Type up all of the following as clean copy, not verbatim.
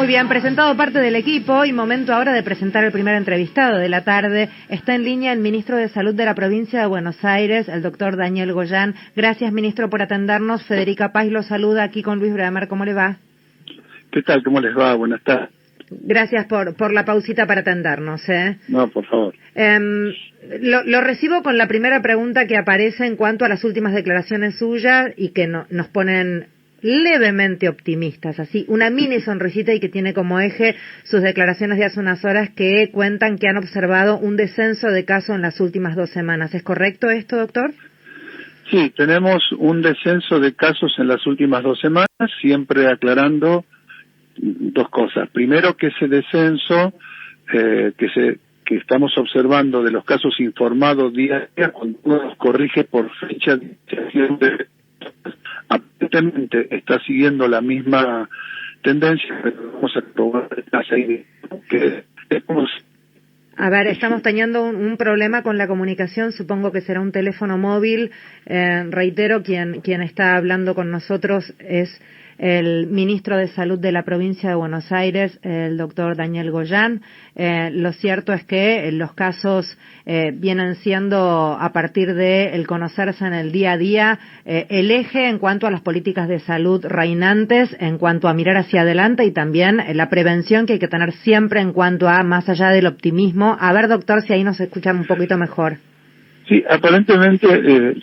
Muy bien, presentado parte del equipo y momento ahora de presentar el primer entrevistado de la tarde. Está en línea el ministro de Salud de la provincia de Buenos Aires, el doctor Daniel Goyan. Gracias, ministro, por atendernos. Federica Paz lo saluda aquí con Luis Bremer. ¿Cómo le va? ¿Qué tal? ¿Cómo les va? Buenas tardes. Gracias por la pausita para atendernos. No, por favor. Lo recibo con la primera pregunta que aparece en cuanto a las últimas declaraciones suyas y que nos ponen levemente optimistas, así, una mini sonrisita, y que tiene como eje sus declaraciones de hace unas horas que cuentan que han observado un descenso de casos en las últimas 2 semanas. ¿Es correcto esto, doctor? Sí, tenemos un descenso de casos en las últimas 2 semanas, siempre aclarando 2 cosas. Primero, que ese descenso que estamos observando de los casos informados día a día, cuando uno los corrige por fecha de iniciación de aparentemente está siguiendo la misma tendencia, pero vamos a probar que a ver, estamos teniendo un problema con la comunicación, supongo que será un teléfono móvil. Reitero, quien está hablando con nosotros es el ministro de Salud de la provincia de Buenos Aires, el doctor Daniel Goyan. Lo cierto es que los casos vienen siendo, a partir de el conocerse en el día a día, el eje en cuanto a las políticas de salud reinantes, en cuanto a mirar hacia adelante, y también la prevención que hay que tener siempre en cuanto a, más allá del optimismo. A ver, doctor, si ahí nos escuchan un poquito mejor. Sí, aparentemente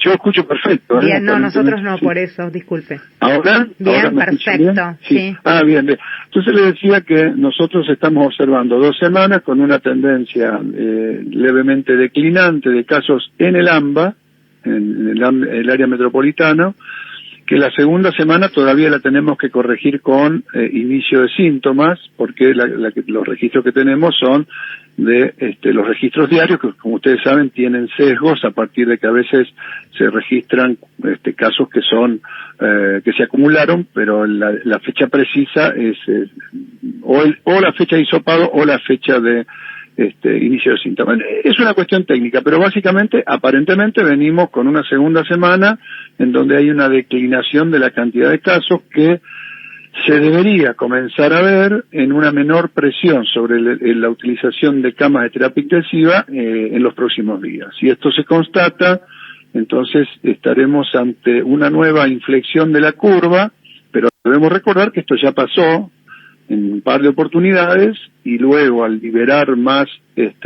yo escucho perfecto. Bien, no, nosotros no, sí. Por eso, disculpe. ¿Ahora? Bien, ¿Ahora perfecto, bien? sí. Ah, bien, bien. Entonces le decía que nosotros estamos observando 2 semanas con una tendencia levemente declinante de casos en el AMBA, en el área metropolitana, que la segunda semana todavía la tenemos que corregir con inicio de síntomas, porque los registros que tenemos son de los registros diarios, que como ustedes saben tienen sesgos a partir de que a veces se registran casos que son que se acumularon, pero la fecha precisa es o la fecha de hisopado o la fecha de inicio de síntomas. Es una cuestión técnica, pero básicamente, aparentemente venimos con una segunda semana en donde hay una declinación de la cantidad de casos que se debería comenzar a ver en una menor presión sobre la utilización de camas de terapia intensiva en los próximos días. Si esto se constata, entonces estaremos ante una nueva inflexión de la curva, pero debemos recordar que esto ya pasó en un par de oportunidades, y luego al liberar más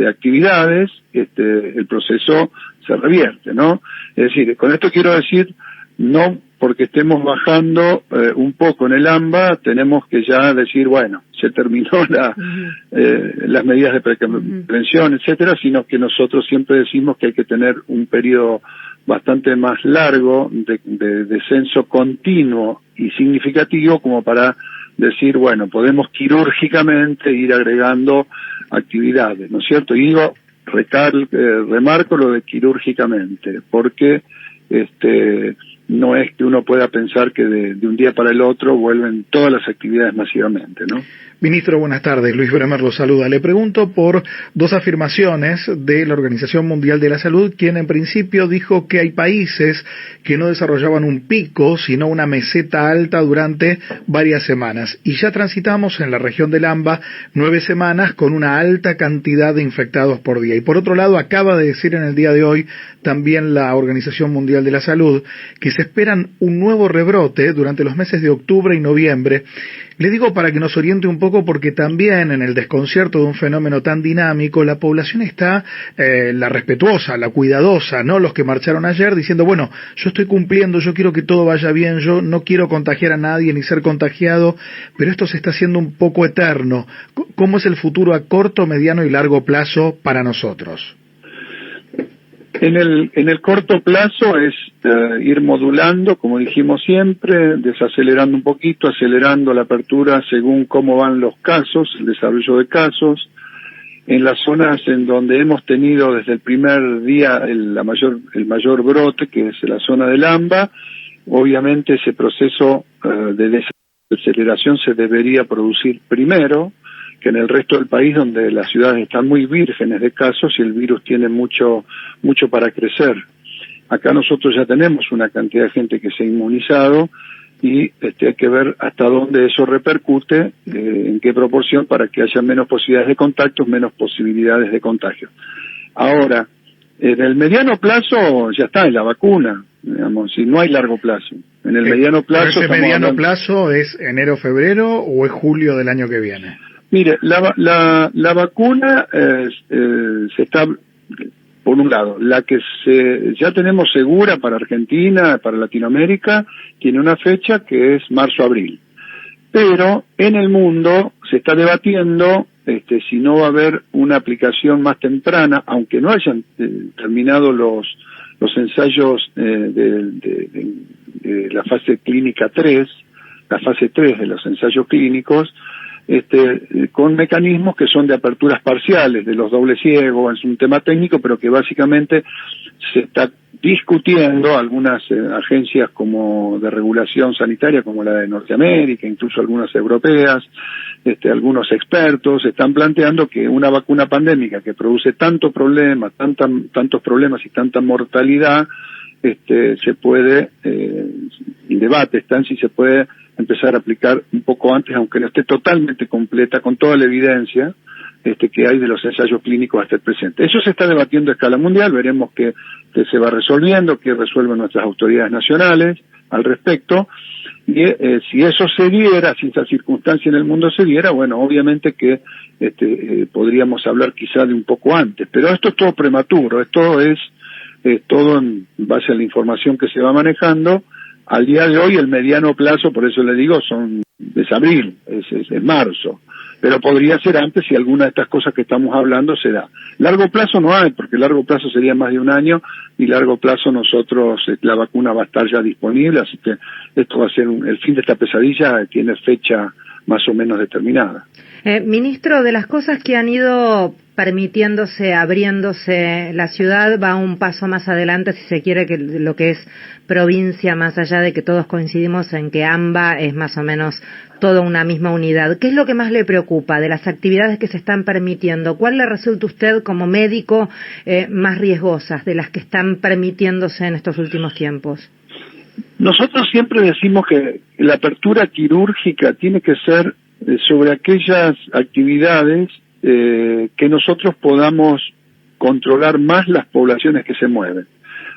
actividades, el proceso se revierte, ¿no? Es decir, con esto quiero decir, no porque estemos bajando un poco en el AMBA, tenemos que ya decir, bueno, se terminó las medidas de prevención, etcétera, sino que nosotros siempre decimos que hay que tener un periodo bastante más largo de descenso continuo y significativo como para decir, bueno, podemos quirúrgicamente ir agregando actividades, ¿no es cierto? Y digo, remarco lo de quirúrgicamente, porque no es que uno pueda pensar que de un día para el otro vuelven todas las actividades masivamente, ¿no? Ministro, buenas tardes. Luis Bremer lo saluda. Le pregunto por 2 afirmaciones de la Organización Mundial de la Salud, quien en principio dijo que hay países que no desarrollaban un pico, sino una meseta alta durante varias semanas. Y ya transitamos en la región del AMBA 9 semanas con una alta cantidad de infectados por día. Y por otro lado, acaba de decir en el día de hoy también la Organización Mundial de la Salud que se esperan un nuevo rebrote durante los meses de octubre y noviembre. Le digo para que nos oriente un poco, porque también en el desconcierto de un fenómeno tan dinámico, la población está, la respetuosa, la cuidadosa, ¿no? Los que marcharon ayer diciendo, bueno, yo estoy cumpliendo, yo quiero que todo vaya bien, yo no quiero contagiar a nadie ni ser contagiado, pero esto se está haciendo un poco eterno. ¿Cómo es el futuro a corto, mediano y largo plazo para nosotros? En el corto plazo es ir modulando, como dijimos siempre, desacelerando un poquito, acelerando la apertura según cómo van los casos, el desarrollo de casos. En las zonas en donde hemos tenido desde el primer día el mayor brote, que es la zona del AMBA, obviamente ese proceso de desaceleración se debería producir primero que en el resto del país, donde las ciudades están muy vírgenes de casos y el virus tiene mucho para crecer. Acá nosotros ya tenemos una cantidad de gente que se ha inmunizado, y hay que ver hasta dónde eso repercute, en qué proporción, para que haya menos posibilidades de contactos, menos posibilidades de contagio. Ahora, en el mediano plazo ya está, en la vacuna, digamos, si no hay largo plazo. En el mediano plazo... ¿Ese mediano plazo es enero, febrero o es julio del año que viene? Mire, la vacuna se está... Por un lado, la que ya tenemos segura para Argentina, para Latinoamérica, tiene una fecha que es marzo-abril. Pero en el mundo se está debatiendo si no va a haber una aplicación más temprana, aunque no hayan terminado los ensayos de la fase clínica 3, la fase 3 de los ensayos clínicos, con mecanismos que son de aperturas parciales, de los dobles ciegos. Es un tema técnico, pero que básicamente se está discutiendo. Algunas agencias como de regulación sanitaria, como la de Norteamérica, incluso algunas europeas, algunos expertos están planteando que una vacuna pandémica que produce tantos problemas y tanta mortalidad, se puede, en debate están si se puede empezar a aplicar un poco antes, aunque no esté totalmente completa, con toda la evidencia que hay de los ensayos clínicos hasta el presente. Eso se está debatiendo a escala mundial, veremos que se va resolviendo, que resuelven nuestras autoridades nacionales al respecto, y si eso se diera, si esa circunstancia en el mundo se diera, bueno, obviamente que podríamos hablar quizá de un poco antes, pero esto es todo prematuro, esto es todo en base a la información que se va manejando. Al día de hoy el mediano plazo, por eso le digo, es abril, es marzo, pero podría ser antes si alguna de estas cosas que estamos hablando se da. Largo plazo no hay, porque largo plazo sería más de un año, y largo plazo la vacuna va a estar ya disponible, así que esto va a ser el fin de esta pesadilla, tiene fecha más o menos determinada. Ministro, de las cosas que han ido permitiéndose, abriéndose, la ciudad va un paso más adelante, si se quiere, que lo que es provincia, más allá de que todos coincidimos en que AMBA es más o menos toda una misma unidad. ¿Qué es lo que más le preocupa de las actividades que se están permitiendo? ¿Cuál le resulta a usted como médico más riesgosas de las que están permitiéndose en estos últimos tiempos? Nosotros siempre decimos que la apertura quirúrgica tiene que ser sobre aquellas actividades que nosotros podamos controlar más las poblaciones que se mueven.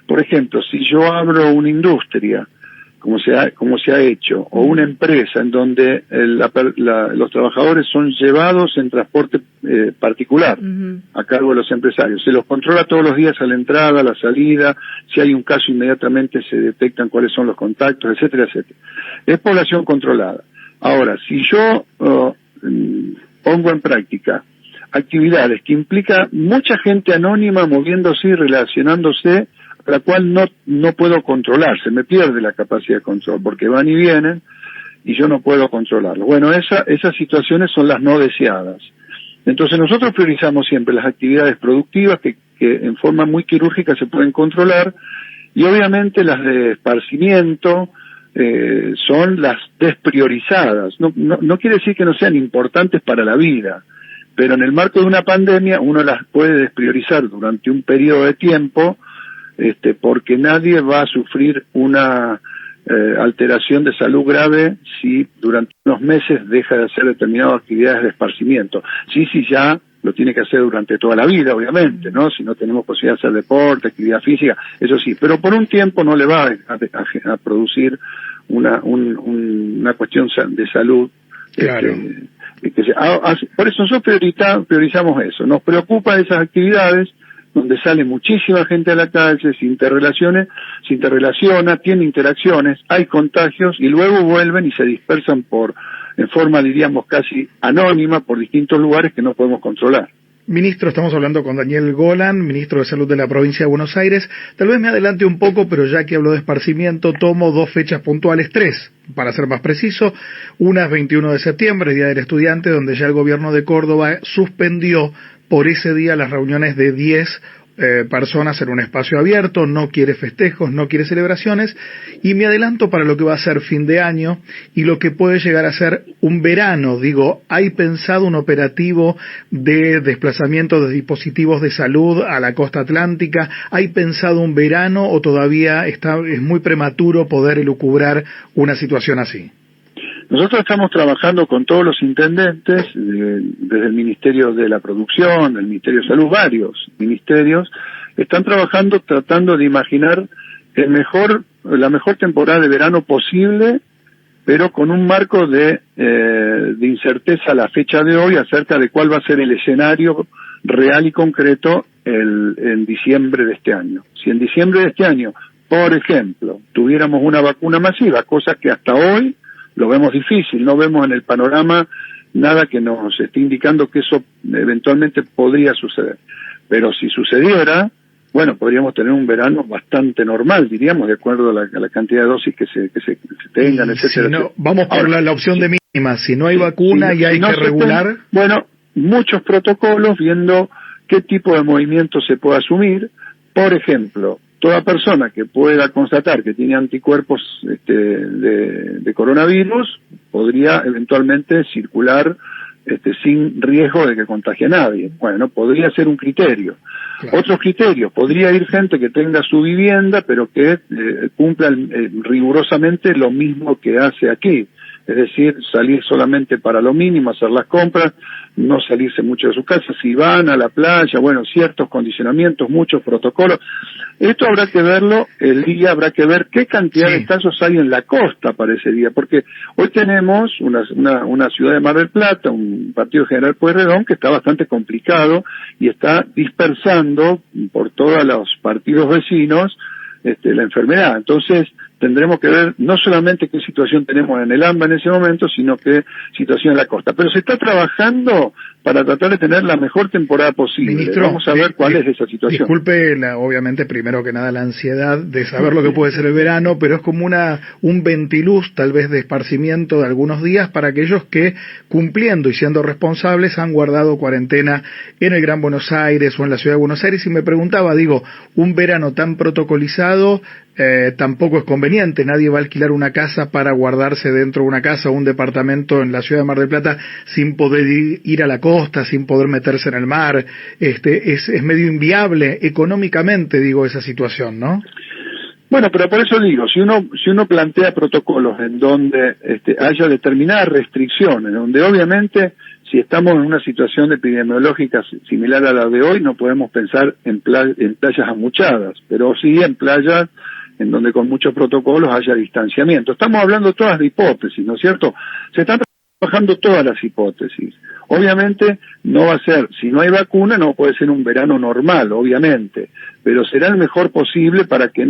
Por ejemplo, si yo abro una industria, como se ha hecho, o una empresa en donde los trabajadores son llevados en transporte particular, a cargo de los empresarios, se los controla todos los días a la entrada, a la salida, si hay un caso inmediatamente se detectan cuáles son los contactos, etcétera, etcétera. Es población controlada. Ahora, si yo pongo en práctica actividades que implican mucha gente anónima moviéndose y relacionándose, a la cual no puedo controlar, se me pierde la capacidad de control, porque van y vienen y yo no puedo controlarlo. Bueno, esas situaciones son las no deseadas. Entonces nosotros priorizamos siempre las actividades productivas que en forma muy quirúrgica se pueden controlar, y obviamente las de esparcimiento son las despriorizadas. No quiere decir que no sean importantes para la vida, pero en el marco de una pandemia uno las puede despriorizar durante un periodo de tiempo, porque nadie va a sufrir una alteración de salud grave si durante unos meses deja de hacer determinadas actividades de esparcimiento. Sí, ya lo tiene que hacer durante toda la vida, obviamente, ¿no? Si no tenemos posibilidad de hacer deporte, actividad física, eso sí, pero por un tiempo no le va a producir una cuestión de salud. Claro. Por eso nosotros priorizamos eso. Nos preocupa esas actividades donde sale muchísima gente a la calle, se interrelaciona, tiene interacciones, hay contagios y luego vuelven y se dispersan en forma, diríamos, casi anónima por distintos lugares que no podemos controlar. Ministro, estamos hablando con Daniel Golan, ministro de Salud de la provincia de Buenos Aires. Tal vez me adelante un poco, pero ya que hablo de esparcimiento, tomo 2 fechas puntuales, 3, para ser más preciso. Una es 21 de septiembre, Día del Estudiante, donde ya el gobierno de Córdoba suspendió por ese día las reuniones de 10 personas en un espacio abierto, no quiere festejos, no quiere celebraciones, y me adelanto para lo que va a ser fin de año y lo que puede llegar a ser un verano. Digo, ¿hay pensado un operativo de desplazamiento de dispositivos de salud a la costa atlántica? ¿Hay pensado un verano o todavía es muy prematuro poder elucubrar una situación así? Nosotros estamos trabajando con todos los intendentes, desde el Ministerio de la Producción, del Ministerio de Salud, varios ministerios, están trabajando tratando de imaginar la mejor temporada de verano posible, pero con un marco de incerteza a la fecha de hoy acerca de cuál va a ser el escenario real y concreto en diciembre de este año. Si en diciembre de este año, por ejemplo, tuviéramos una vacuna masiva, cosa que hasta hoy lo vemos difícil, no vemos en el panorama nada que nos esté indicando que eso eventualmente podría suceder. Pero si sucediera, bueno, podríamos tener un verano bastante normal, diríamos, de acuerdo a la cantidad de dosis que se tengan, etcétera. Si no, vamos por la opción de mínima, si no hay vacuna y hay que regular. Bueno, muchos protocolos viendo qué tipo de movimiento se puede asumir. Por ejemplo, toda persona que pueda constatar que tiene anticuerpos de coronavirus podría eventualmente circular sin riesgo de que contagie a nadie. Bueno, podría ser un criterio. Claro. Otros criterios, podría ir gente que tenga su vivienda pero que cumpla rigurosamente lo mismo que hace aquí. Es decir, salir solamente para lo mínimo, hacer las compras, no salirse mucho de su casa. Si van a la playa, bueno, ciertos condicionamientos, muchos protocolos. Esto habrá que verlo el día, habrá que ver qué cantidad de casos hay en la costa para ese día, porque hoy tenemos una ciudad de Mar del Plata, un partido general Pueyrredón que está bastante complicado y está dispersando por todos los partidos vecinos la enfermedad. Entonces, tendremos que ver no solamente qué situación tenemos en el AMBA en ese momento, sino qué situación en la costa. Pero se está trabajando para tratar de tener la mejor temporada posible. Ministro, vamos a ver cuál es esa situación. Disculpe, obviamente, primero que nada, la ansiedad de saber lo que puede ser el verano, pero es como un ventiluz, tal vez, de esparcimiento de algunos días para aquellos que, cumpliendo y siendo responsables, han guardado cuarentena en el Gran Buenos Aires o en la Ciudad de Buenos Aires. Y me preguntaba, un verano tan protocolizado tampoco es conveniente. Nadie va a alquilar una casa para guardarse dentro de una casa o un departamento en la ciudad de Mar del Plata sin poder ir a la costa, sin poder meterse en el mar. Es medio inviable económicamente, esa situación, ¿no? Bueno, pero por eso digo, si uno plantea protocolos en donde haya determinadas restricciones, donde obviamente si estamos en una situación epidemiológica similar a la de hoy, no podemos pensar en playas amuchadas, pero sí en playas en donde con muchos protocolos haya distanciamiento. Estamos hablando todas de hipótesis, ¿no es cierto? Se están trabajando todas las hipótesis. Obviamente no va a ser, si no hay vacuna, no puede ser un verano normal, obviamente, pero será el mejor posible para que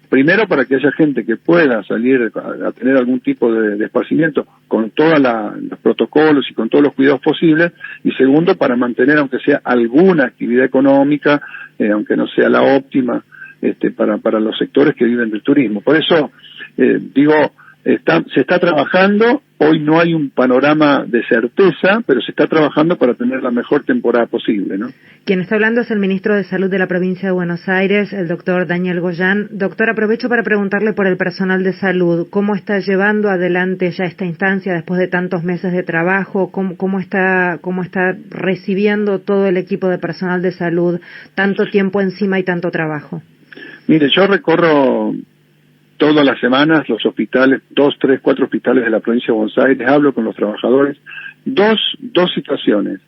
primero para que haya gente que pueda salir a tener algún tipo de esparcimiento con todos los protocolos y con todos los cuidados posibles, y segundo para mantener aunque sea alguna actividad económica, aunque no sea la óptima, para los sectores que viven del turismo. Por eso, se está trabajando, hoy no hay un panorama de certeza, pero se está trabajando para tener la mejor temporada posible, ¿no? Quien está hablando es el ministro de Salud de la provincia de Buenos Aires, el doctor Daniel Goyan. Doctor, aprovecho para preguntarle por el personal de salud. ¿Cómo está llevando adelante ya esta instancia después de tantos meses de trabajo? ¿Cómo está recibiendo todo el equipo de personal de salud tanto tiempo encima y tanto trabajo? Mire, yo recorro todas las semanas los hospitales, 2, 3, 4 hospitales de la provincia de Buenos Aires, hablo con los trabajadores. Dos situaciones.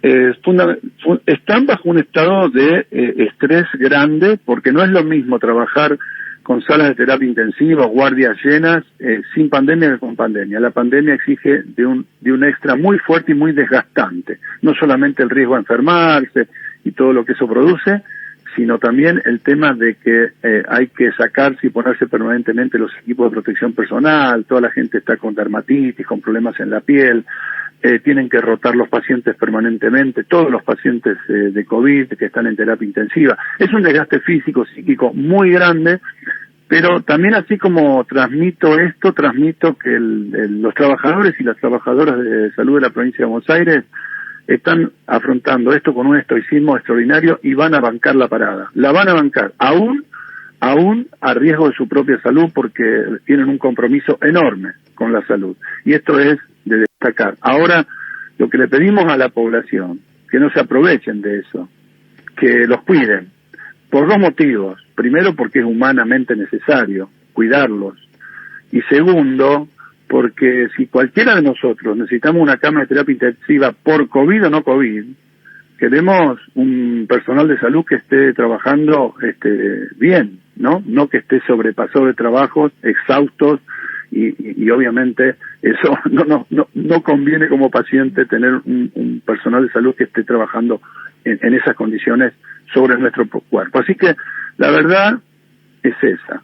Están bajo un estado de estrés grande, porque no es lo mismo trabajar con salas de terapia intensiva, guardias llenas, sin pandemia que con pandemia. La pandemia exige de un extra muy fuerte y muy desgastante. No solamente el riesgo a enfermarse y todo lo que eso produce, sino también el tema de que hay que sacarse y ponerse permanentemente los equipos de protección personal, toda la gente está con dermatitis, con problemas en la piel, tienen que rotar los pacientes permanentemente, todos los pacientes de COVID que están en terapia intensiva. Es un desgaste físico, psíquico muy grande, pero también así como transmito que los trabajadores y las trabajadoras de salud de la provincia de Buenos Aires están afrontando esto con un estoicismo extraordinario y van a bancar la parada. La van a bancar, aún a riesgo de su propia salud, porque tienen un compromiso enorme con la salud. Y esto es de destacar. Ahora, lo que le pedimos a la población, que no se aprovechen de eso, que los cuiden, por dos motivos. Primero, porque es humanamente necesario cuidarlos. Y segundo, porque si cualquiera de nosotros necesitamos una cama de terapia intensiva por COVID o no COVID, queremos un personal de salud que esté trabajando bien, ¿no? No que esté sobrepasado de trabajos, exhaustos, y obviamente eso no conviene como paciente tener un personal de salud que esté trabajando en esas condiciones sobre nuestro cuerpo. Así que la verdad es esa.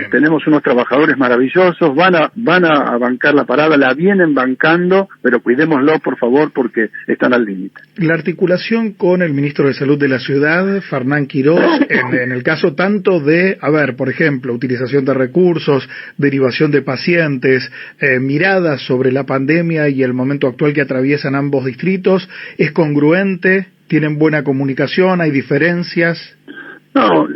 Tenemos unos trabajadores maravillosos, van a bancar la parada, la vienen bancando, pero cuidémoslo, por favor, porque están al límite. La articulación con el ministro de Salud de la ciudad, Fernán Quirós, en el caso tanto de, por ejemplo, utilización de recursos, derivación de pacientes, miradas sobre la pandemia y el momento actual que atraviesan ambos distritos, ¿es congruente? ¿Tienen buena comunicación? ¿Hay diferencias? No,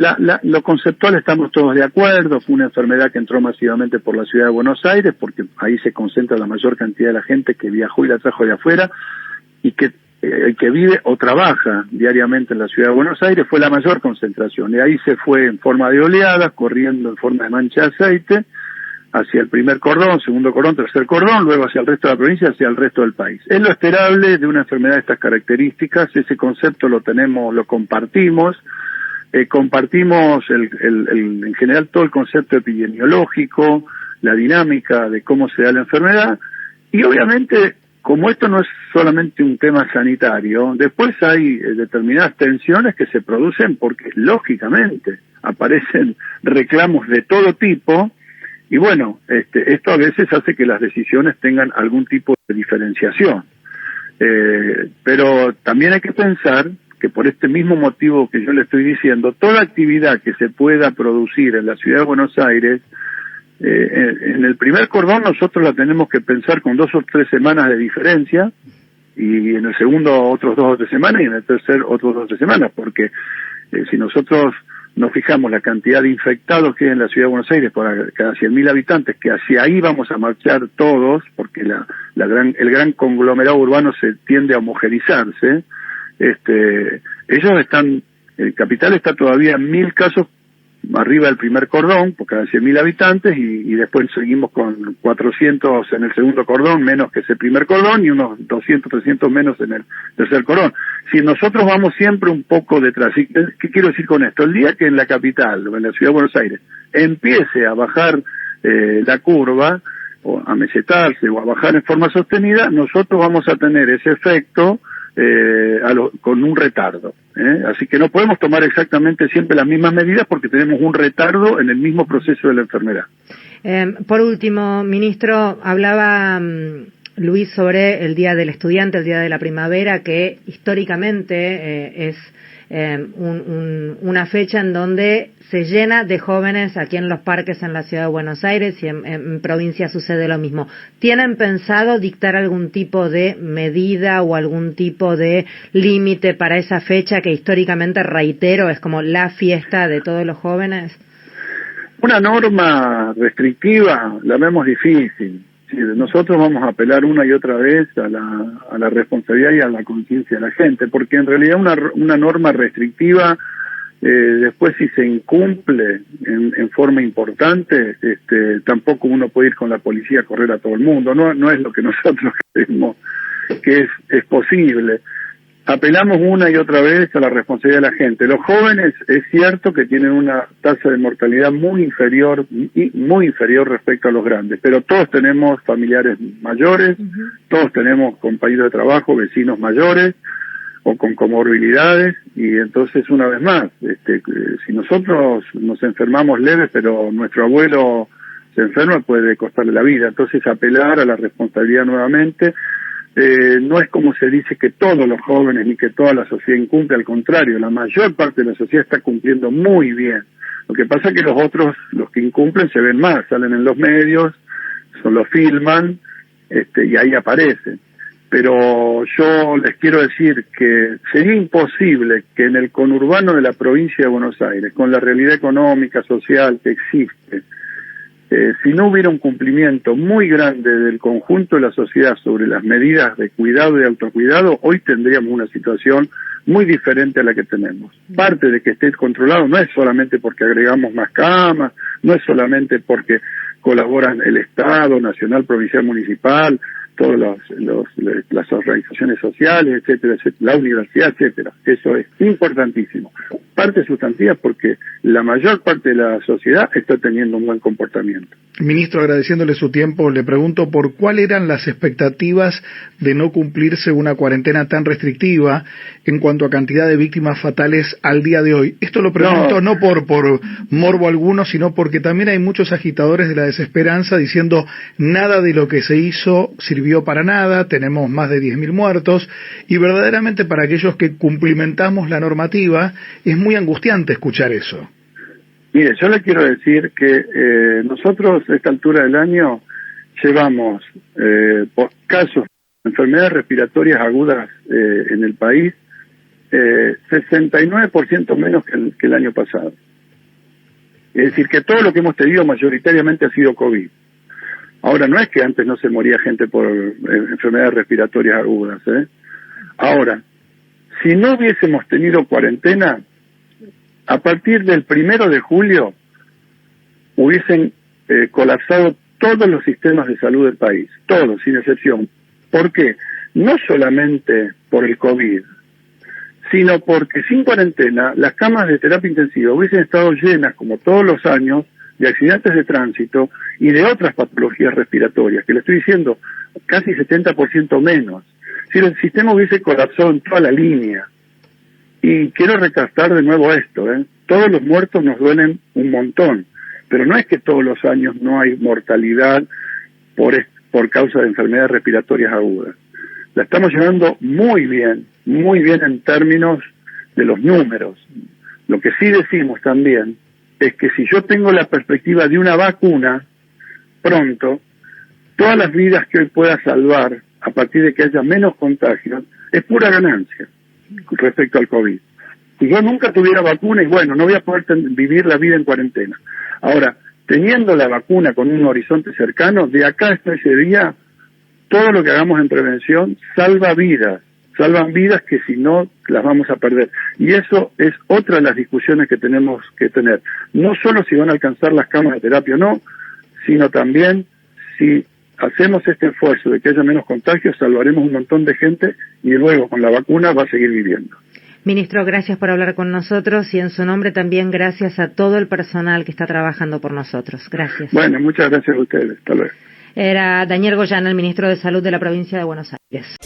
lo conceptual estamos todos de acuerdo. Fue una enfermedad que entró masivamente por la ciudad de Buenos Aires, porque ahí se concentra la mayor cantidad de la gente que viajó y la trajo de afuera, y que vive o trabaja diariamente en la ciudad de Buenos Aires fue la mayor concentración. Y ahí se fue en forma de oleadas, corriendo en forma de mancha de aceite, hacia el primer cordón, segundo cordón, tercer cordón, luego hacia el resto de la provincia, hacia el resto del país. Es lo esperable de una enfermedad de estas características. Ese concepto lo compartimos. Compartimos en general todo el concepto epidemiológico, la dinámica de cómo se da la enfermedad, y obviamente, como esto no es solamente un tema sanitario, después hay determinadas tensiones que se producen porque, lógicamente, aparecen reclamos de todo tipo, y bueno, esto a veces hace que las decisiones tengan algún tipo de diferenciación. Pero también hay que pensar que por este mismo motivo que yo le estoy diciendo, toda actividad que se pueda producir en la ciudad de Buenos Aires, en el primer cordón nosotros la tenemos que pensar con 2 o 3 semanas de diferencia, y en el segundo otros 2 o 3 semanas, y en el tercer otros 2 o 3 semanas, porque si nosotros nos fijamos la cantidad de infectados que hay en la ciudad de Buenos Aires por cada 100.000 habitantes, que hacia ahí vamos a marchar todos, porque el gran conglomerado urbano se tiende a homogeneizarse. Ellos el Capital está todavía 1.000 casos arriba del primer cordón por cada 100.000 habitantes, y después seguimos con 400 en el segundo cordón, menos que ese primer cordón, y unos 200, 300 menos en el tercer cordón. Si nosotros vamos siempre un poco detrás, ¿qué quiero decir con esto? El día que en la capital, o en la ciudad de Buenos Aires, empiece a bajar la curva, o a mesetarse, o a bajar en forma sostenida, nosotros vamos a tener ese efecto con un retardo. Así que no podemos tomar exactamente siempre las mismas medidas, porque tenemos un retardo en el mismo proceso de la enfermedad. Por último, ministro, hablaba Luis sobre el Día del Estudiante, el Día de la Primavera, que históricamente es una fecha en donde se llena de jóvenes aquí en los parques en la ciudad de Buenos Aires, y en provincia sucede lo mismo. ¿Tienen pensado dictar algún tipo de medida o algún tipo de límite para esa fecha que históricamente, reitero, es como la fiesta de todos los jóvenes? Una norma restrictiva la vemos difícil. Sí, nosotros vamos a apelar una y otra vez a la responsabilidad y a la conciencia de la gente, porque en realidad una norma restrictiva, después si se incumple en forma importante, tampoco uno puede ir con la policía a correr a todo el mundo. No es lo que nosotros creemos que es posible. Apelamos una y otra vez a la responsabilidad de la gente. Los jóvenes es cierto que tienen una tasa de mortalidad muy inferior respecto a los grandes, pero todos tenemos familiares mayores, todos tenemos compañeros de trabajo, vecinos mayores o con comorbilidades, y entonces, una vez más, si nosotros nos enfermamos leves, pero nuestro abuelo se enferma, puede costarle la vida. Entonces, apelar a la responsabilidad nuevamente. No es como se dice que todos los jóvenes ni que toda la sociedad incumple, al contrario, la mayor parte de la sociedad está cumpliendo muy bien. Lo que pasa es que los otros, los que incumplen, se ven más, salen en los medios, los filman, y ahí aparecen. pero yo les quiero decir que sería imposible que en el conurbano de la provincia de Buenos Aires, con la realidad económica, social que existe, si no hubiera un cumplimiento muy grande del conjunto de la sociedad sobre las medidas de cuidado y de autocuidado, hoy tendríamos una situación muy diferente a la que tenemos. Parte de que esté controlado no es solamente porque agregamos más camas, no es solamente porque colaboran el Estado, nacional, provincial, municipal, todas las organizaciones sociales, etcétera, etcétera, la universidad, etcétera. Eso es importantísimo. Parte sustantiva porque la mayor parte de la sociedad está teniendo un buen comportamiento. Ministro, agradeciéndole su tiempo, le pregunto por cuáles eran las expectativas de no cumplirse una cuarentena tan restrictiva en cuanto a cantidad de víctimas fatales al día de hoy. Esto lo pregunto no por morbo alguno, sino porque también hay muchos agitadores de la desesperanza diciendo nada de lo que se hizo sirvió para nada, tenemos más de 10.000 muertos, y verdaderamente para aquellos que cumplimentamos la normativa es muy angustiante escuchar eso. Mire, yo le quiero decir que nosotros a esta altura del año llevamos por casos de enfermedades respiratorias agudas en el país 69% menos que el año pasado. Es decir, que todo lo que hemos tenido mayoritariamente ha sido COVID. Ahora, no es que antes no se moría gente por enfermedades respiratorias agudas, Ahora, si no hubiésemos tenido cuarentena, a partir del 1 de julio hubiesen colapsado todos los sistemas de salud del país, todos, sin excepción. ¿Por qué? No solamente por el COVID, sino porque sin cuarentena las camas de terapia intensiva hubiesen estado llenas, como todos los años, de accidentes de tránsito y de otras patologías respiratorias, que le estoy diciendo, casi 70% menos. Si el sistema hubiese colapsado en toda la línea. Y quiero recaptar de nuevo esto, todos los muertos nos duelen un montón, pero no es que todos los años no hay mortalidad por causa de enfermedades respiratorias agudas. La estamos llevando muy bien en términos de los números. Lo que sí decimos también es que si yo tengo la perspectiva de una vacuna pronto, todas las vidas que hoy pueda salvar a partir de que haya menos contagios es pura ganancia respecto al COVID. Si yo nunca tuviera vacuna, y bueno, no voy a poder vivir la vida en cuarentena. Ahora, teniendo la vacuna con un horizonte cercano, de acá hasta ese día, todo lo que hagamos en prevención salvan vidas que si no las vamos a perder. Y eso es otra de las discusiones que tenemos que tener. No solo si van a alcanzar las camas de terapia o no, sino también si hacemos este esfuerzo de que haya menos contagios, salvaremos un montón de gente y luego con la vacuna va a seguir viviendo. Ministro, gracias por hablar con nosotros y en su nombre también gracias a todo el personal que está trabajando por nosotros. Gracias. Bueno, muchas gracias a ustedes. Hasta luego. Era Daniel Goyana, el ministro de Salud de la provincia de Buenos Aires.